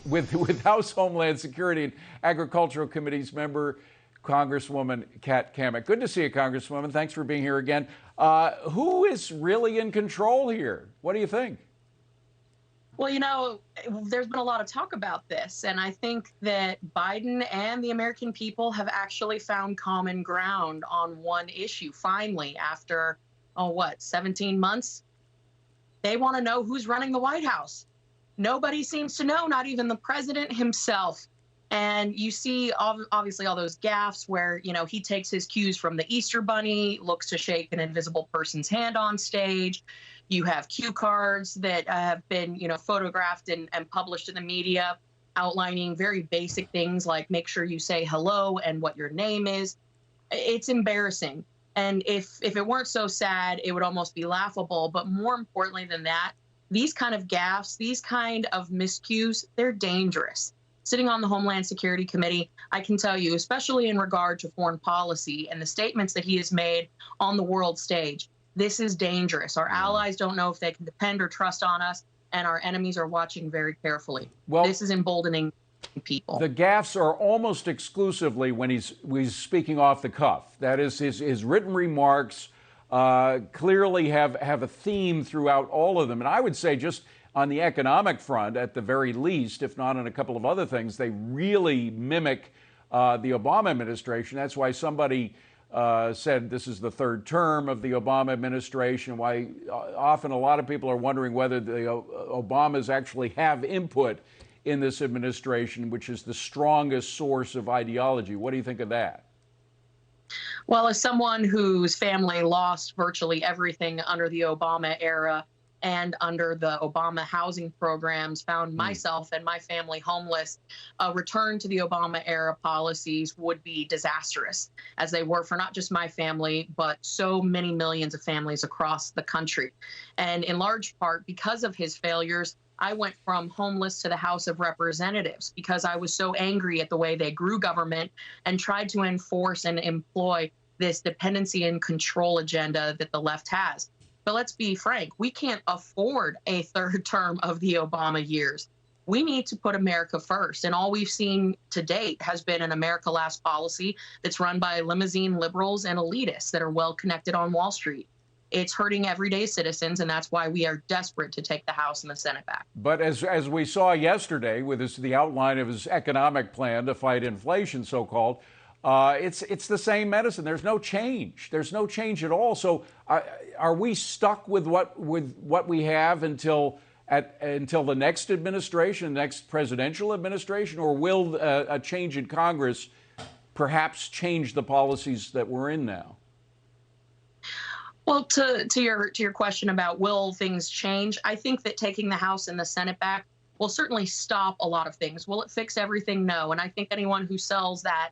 with House Homeland Security and Agricultural Committee's member, Congresswoman Cammack. Good to see you, Congresswoman. Thanks for being here again. Who is really in control here? What do you think? Well, you know, there's been a lot of talk about this, and I think that Biden and the American people have actually found common ground on one issue, finally, after, 17 months? They want to know who's running the White House. Nobody seems to know, not even the president himself. And you see, obviously, all those gaffes where, you know, he takes his cues from the Easter Bunny, looks to shake an invisible person's hand on stage. You have cue cards that have been, you know, photographed and published in the media, outlining very basic things like make sure you say hello and what your name is. It's embarrassing. And if it weren't so sad, it would almost be laughable. But more importantly than that, these kind of gaffes, these kind of miscues, they're dangerous. Sitting on the Homeland Security Committee, I can tell you, especially in regard to foreign policy and the statements that he has made on the world stage, this is dangerous. Our allies don't know if they can depend or trust on us, and our enemies are watching very carefully. Well, this is emboldening people. The gaffes are almost exclusively when he's speaking off the cuff. That is, his written remarks clearly have a theme throughout all of them. And I would say just on the economic front, at the very least, if not on a couple of other things, they really mimic the Obama administration. That's why somebody said this is the third term of the Obama administration, why often a lot of people are wondering whether the Obamas actually have input in this administration, which is the strongest source of ideology. What do you think of that? Well, as someone whose family lost virtually everything under the Obama era and under the Obama housing programs, found myself and my family homeless, a return to the Obama era policies would be disastrous, as they were for not just my family, but so many millions of families across the country. And in large part because of his failures, I went from homeless to the House of Representatives because I was so angry at the way they grew government and tried to enforce and employ this dependency and control agenda that the left has. But let's be frank, we can't afford a third term of the Obama years. We need to put America first. And all we've seen to date has been an America Last policy that's run by limousine liberals and elitists that are well connected on Wall Street. It's hurting everyday citizens, and that's why we are desperate to take the House and the Senate back. But as we saw yesterday with the outline of his economic plan to fight inflation, so-called, it's the same medicine. There's no change. There's no change at all. So are we stuck with what we have until the next administration, next presidential administration, or will a change in Congress perhaps change the policies that we're in now? Well, to your question about will things change, I think that taking the House and the Senate back will certainly stop a lot of things. Will it fix everything? No. And I think anyone who sells that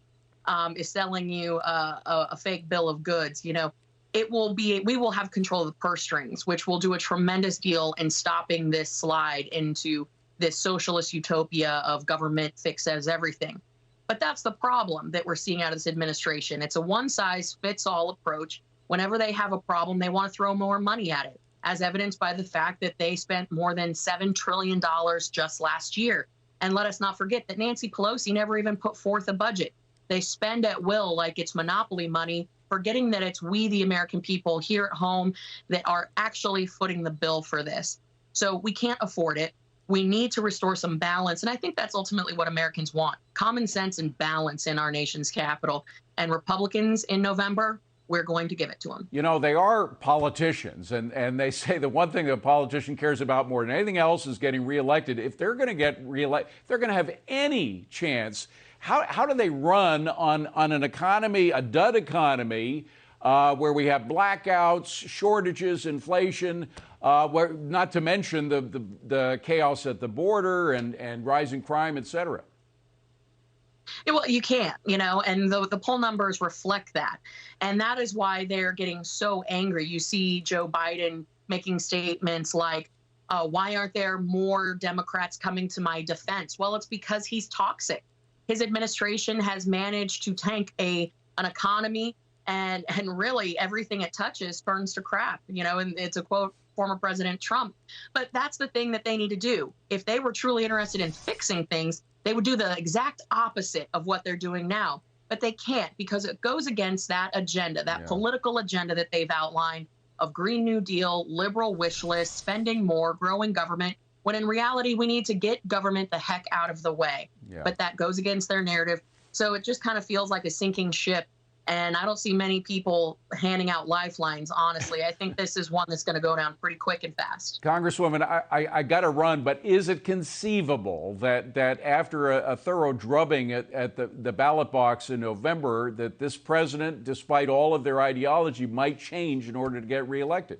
is selling you a fake bill of goods. You know, we will have control of the purse strings, which will do a tremendous deal in stopping this slide into this socialist utopia of government fixes everything. But that's the problem that we're seeing out of this administration. It's a one-size-fits-all approach. Whenever they have a problem, they want to throw more money at it, as evidenced by the fact that they spent more than $7 trillion just last year. And let us not forget that Nancy Pelosi never even put forth a budget. They spend at will like it's monopoly money, forgetting that it's we, the American people here at home, that are actually footing the bill for this. So we can't afford it. We need to restore some balance. And I think that's ultimately what Americans want, common sense and balance in our nation's capital. And Republicans in November, we're going to give it to them. You know, they are politicians, and they say the one thing that a politician cares about more than anything else is getting reelected. If they're going to get reelected, if they're going to have any chance, how do they run on an economy, a dud economy, where we have blackouts, shortages, inflation, where, not to mention the chaos at the border and rising crime, et cetera? Yeah, well, you can't, you know, and the poll numbers reflect that. And that is why they're getting so angry. You see Joe Biden making statements like, why aren't there more Democrats coming to my defense? Well, it's because he's toxic. His administration has managed to tank an economy, and really everything it touches turns to crap, you know, and it's a quote former President Trump. But that's the thing that they need to do. If they were truly interested in fixing things, they would do the exact opposite of what they're doing now. But they can't, because it goes against that agenda, that political agenda that they've outlined of Green New Deal, liberal wish list, spending more, growing government, when in reality, we need to get government the heck out of the way. But that goes against their narrative. So it just kind of feels like a sinking ship. And I don't see many people handing out lifelines, honestly. I think this is one that's going to go down pretty quick and fast. Congresswoman, I got to run, but is it conceivable that after a thorough drubbing at the ballot box in November, that this president, despite all of their ideology, might change in order to get reelected?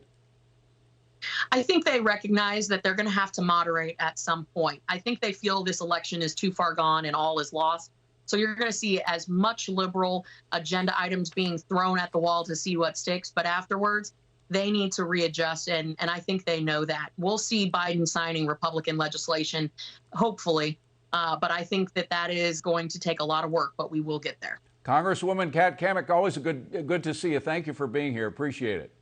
I think they recognize that they're going to have to moderate at some point. I think they feel this election is too far gone and all is lost. So you're going to see as much liberal agenda items being thrown at the wall to see what sticks. But afterwards, they need to readjust. And I think they know that. We'll see Biden signing Republican legislation, hopefully. But I think that is going to take a lot of work, but we will get there. Congresswoman Kat Cammack, always good to see you. Thank you for being here. Appreciate it.